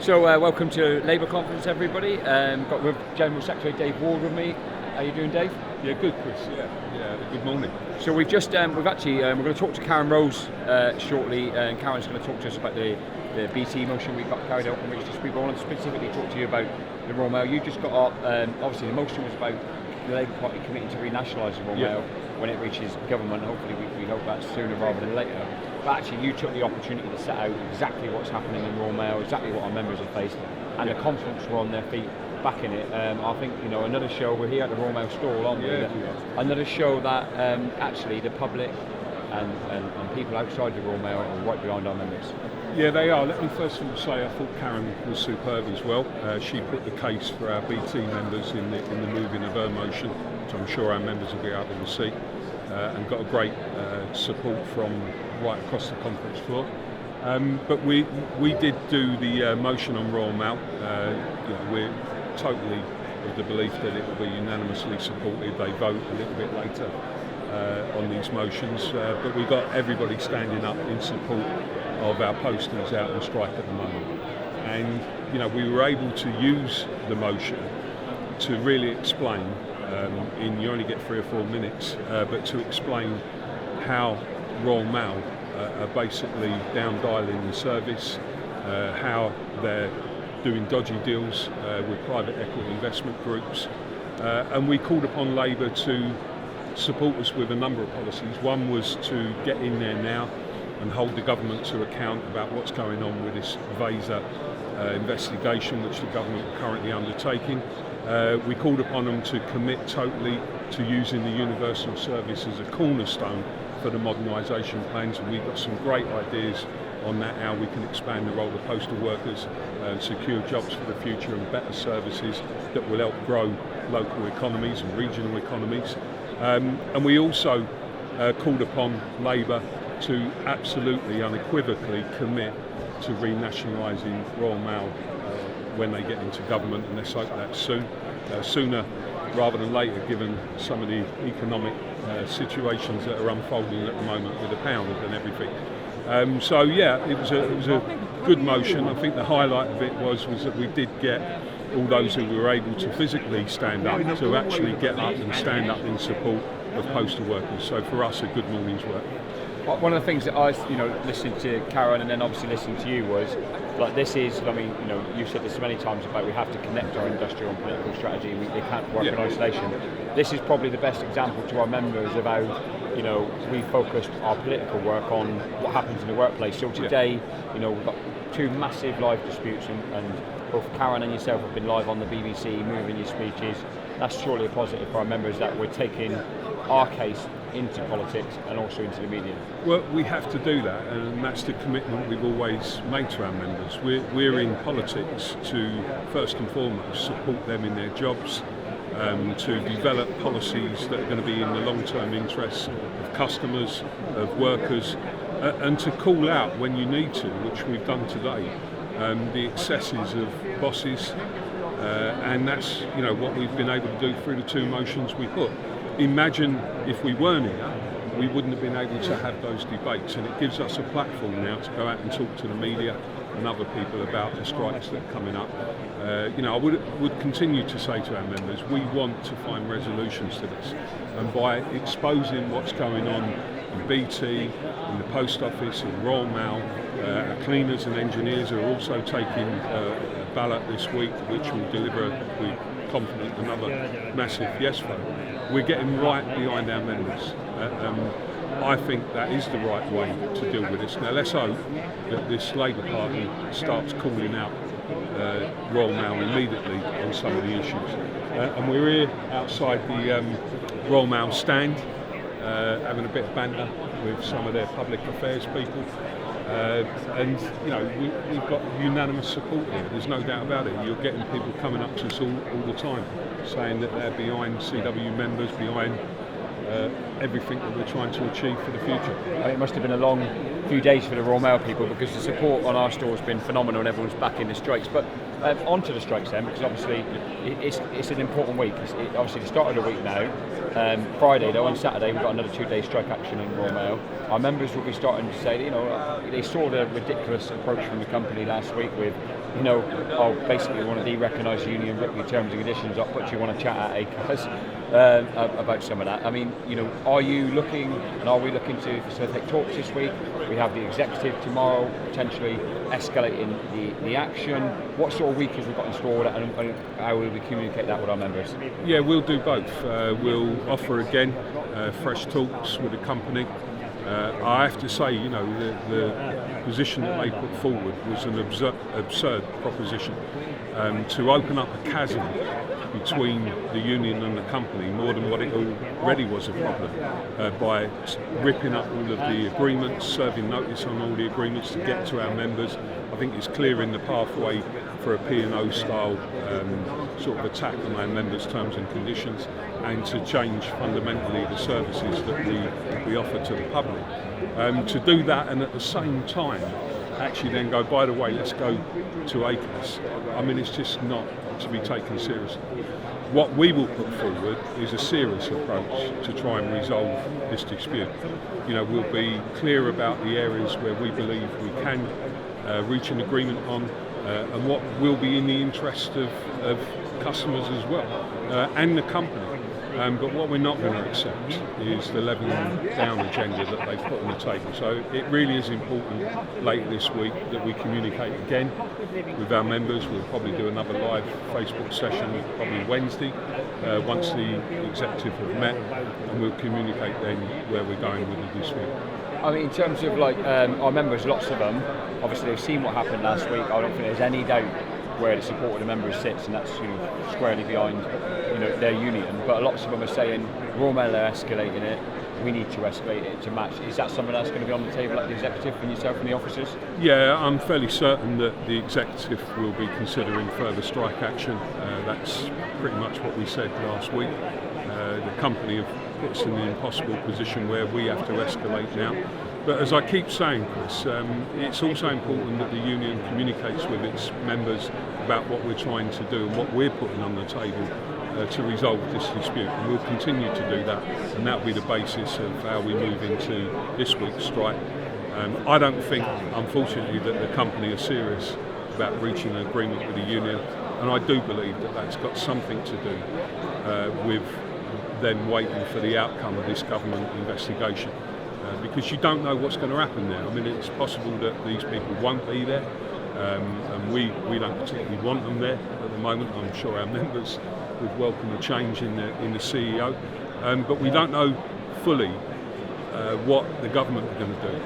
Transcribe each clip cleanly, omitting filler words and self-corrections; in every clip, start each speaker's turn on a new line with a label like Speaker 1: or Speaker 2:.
Speaker 1: So welcome to Labour Conference, everybody. Got with General Secretary Dave Ward with me. How you doing, Dave?
Speaker 2: Yeah, good, Chris. Yeah. Good morning.
Speaker 1: So we're going to talk to Karen Rose shortly, and Karen's going to talk to us about the BT motion we got carried out on which we want to specifically talk to you about the Royal Mail. You just got up. Obviously, the motion was about the Labour Party committing to renationalise the Royal Mail when it reaches government. Hopefully, we hope that's sooner rather than later. But actually, you took the opportunity to set out exactly what's happening in Royal Mail, exactly what our members have faced, and the conference were on their feet backing it. I think another show. We're here at the Royal Mail stall, aren't we? Another show that actually the public and people outside the Royal Mail are right behind our members.
Speaker 2: Yeah, they are. Let me first of all say I thought Karen was superb as well. She put the case for our BT members in the moving of her motion, which I'm sure our members will be able to see, and got a great support from right across the conference floor. But we did do the motion on Royal Mail. We're totally of the belief that it will be unanimously supported. They vote a little bit later on these motions, but we got everybody standing up in support of our posters out on strike at the moment. And we were able to use the motion to really explain, you only get 3 or 4 minutes, but to explain how Royal Mail are basically down dialing the service, how they're doing dodgy deals with private equity investment groups, and we called upon Labour to support us with a number of policies. One was to get in there now and hold the government to account about what's going on with this VASA investigation which the government are currently undertaking. We called upon them to commit totally to using the universal service as a cornerstone for the modernisation plans, and we've got some great ideas on that, how we can expand the role of postal workers, secure jobs for the future and better services that will help grow local economies and regional economies. And we also called upon Labour to absolutely unequivocally commit to renationalising Royal Mail when they get into government, and let's hope that's soon, sooner rather than later, given some of the economic situations that are unfolding at the moment with the pound and everything. It was a good motion. I think the highlight of it was that we did get all those who were able to physically stand up to actually get up and stand up in support of postal workers. So for us, a good morning's work.
Speaker 1: One of the things that I, listening to Karen and then obviously listening to you was, this is, you've said this many times about we have to connect our industrial and political strategy. They can't work in isolation. This is probably the best example to our members of how, we focused our political work on what happens in the workplace. So today, we've got 2 massive live disputes, and both Karen and yourself have been live on the BBC, moving your speeches. That's surely a positive for our members that we're taking our case into politics and also into the media.
Speaker 2: Well, we have to do that, and that's the commitment we've always made to our members. We're in politics to, first and foremost, support them in their jobs, to develop policies that are going to be in the long-term interests of customers, of workers, and to call out when you need to, which we've done today, the excesses of bosses, and that's what we've been able to do through the 2 motions we put. Imagine if we weren't here, we wouldn't have been able to have those debates, and it gives us a platform now to go out and talk to the media and other people about the strikes that are coming up. I would continue to say to our members, we want to find resolutions to this, and by exposing what's going on in BT, in the post office, in Royal Mail, our cleaners and engineers are also taking a ballot this week, which will deliver, we're confident, another massive yes vote. We're getting right behind our members. I think that is the right way to deal with this. Now let's hope that this Labour Party starts calling out Royal Mail immediately on some of the issues. And we're here outside the Royal Mail stand, having a bit of banter with some of their public affairs people. We've got unanimous support here, there's no doubt about it. You're getting people coming up to us all the time saying that they're behind CWU members, behind everything that we're trying to achieve for the future.
Speaker 1: It must have been a long few days for the Royal Mail people, because the support on our store has been phenomenal and everyone's backing the strikes. But onto the strikes then, because obviously it's an important week. It's obviously the start of the week now. Friday though, on Saturday we've got another 2-day strike action in Royal Mail. Our members will be starting to say, they saw the ridiculous approach from the company last week with you know, oh, basically we want to de-recognise the union, rip your terms and conditions up, but you want to chat at ACAS about some of that. I mean, you know, are you looking, and are we looking to facilitate talks this week? We have the executive tomorrow, potentially escalating the action. What sort of week have we got in store, and how will we communicate that with our members?
Speaker 2: Yeah, we'll do both. We'll offer again fresh talks with the company. I have to say, you know, the position that they put forward was an absurd proposition. To open up a chasm between the union and the company more than what it already was a problem by ripping up all of the agreements, serving notice on all the agreements to get to our members. I think it's clearing the pathway for a P&O style sort of attack on our members' terms and conditions, and to change fundamentally the services that we offer to the public. To do that, and at the same time actually then go, by the way, let's go to ACAS. I mean, it's just not to be taken seriously. What we will put forward is a serious approach to try and resolve this dispute. You know, we'll be clear about the areas where we believe we can reach an agreement on, and what will be in the interest of customers as well, and the company. But what we're not going to accept is the levelling down agenda that they've put on the table. So it really is important later this week that we communicate again with our members. We'll probably do another live Facebook session probably Wednesday, once the executive have met, and we'll communicate then where we're going with the dispute.
Speaker 1: I mean, in terms of like our members, lots of them, obviously they've seen what happened last week. I don't think there's any doubt where the support of the members sits, and that's, you know, squarely behind, you know, their union. But lots of them are saying, Royal Mail are escalating it, we need to escalate it to match. Is that something that's going to be on the table at the executive and yourself and the officers? Yeah,
Speaker 2: I'm fairly certain that the executive will be considering further strike action. That's pretty much what we said last week. The company have put us in the impossible position where we have to escalate now. But as I keep saying, Chris, it's also important that the union communicates with its members about what we're trying to do and what we're putting on the table to resolve this dispute. And we'll continue to do that, and that will be the basis of how we move into this week's strike. I don't think, unfortunately, that the company are serious about reaching an agreement with the union, and I do believe that that's got something to do with them waiting for the outcome of this government investigation. Because you don't know what's going to happen there. I mean, it's possible that these people won't be there, and we don't particularly want them there at the moment. I'm sure our members would welcome a change in the CEO, but we don't know fully what the government are going to do.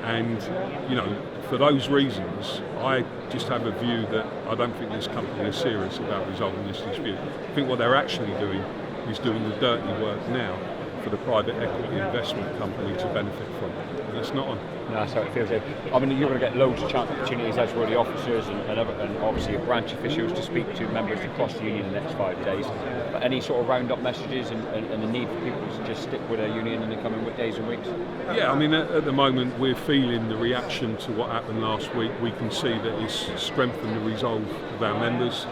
Speaker 2: And, you know, for those reasons, I just have a view that I don't think this company is serious about resolving this dispute. I think what they're actually doing is doing the dirty work now for the private equity investment company to benefit from. And it's not on.
Speaker 1: No, that's how it feels. I mean, you're going to get loads of opportunities as well, the officers and obviously branch officials to speak to members across the union in the next 5 days. But any sort of roundup messages and the need for people to just stick with their union in the coming days and weeks?
Speaker 2: Yeah, I mean, at the moment we're feeling the reaction to what happened last week. We can see that it's strengthened the resolve of our members.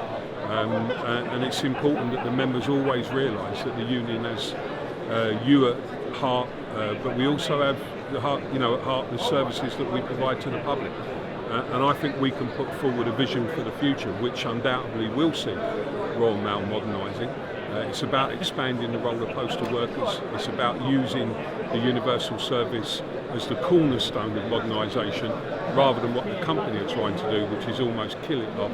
Speaker 2: And it's important that the members always realise that the union has you at heart, but we also have the heart, you know, at heart the services that we provide to the public. And I think we can put forward a vision for the future, which undoubtedly will see Royal Mail modernising. It's about expanding the role of postal workers. It's about using the universal service as the cornerstone of modernisation, rather than what the company are trying to do, which is almost kill it off,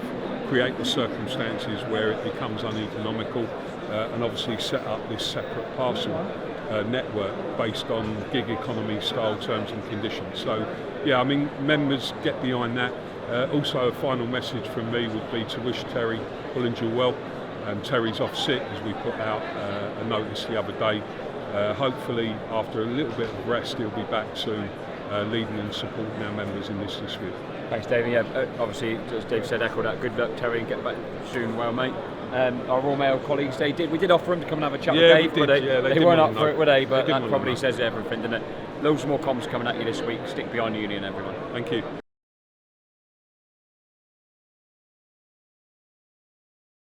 Speaker 2: create the circumstances where it becomes uneconomical, and obviously set up this separate parcel network based on gig economy style terms and conditions. So yeah, I mean, members get behind that. Also, a final message from me would be to wish Terry Bullinger well. Terry's off sick, as we put out a notice the other day. Hopefully after a little bit of rest he'll be back soon, leading and supporting our members in this dispute.
Speaker 1: Thanks, David. Yeah, obviously, as Dave said, echo that. Good luck, Terry, and get back soon, well, mate. Our Royal Mail colleagues, we did offer them to come and have a chat with Dave, but they weren't up for it, were they? But that probably says everything, doesn't it? Loads more comms coming at you this week. Stick behind the union, everyone.
Speaker 2: Thank you.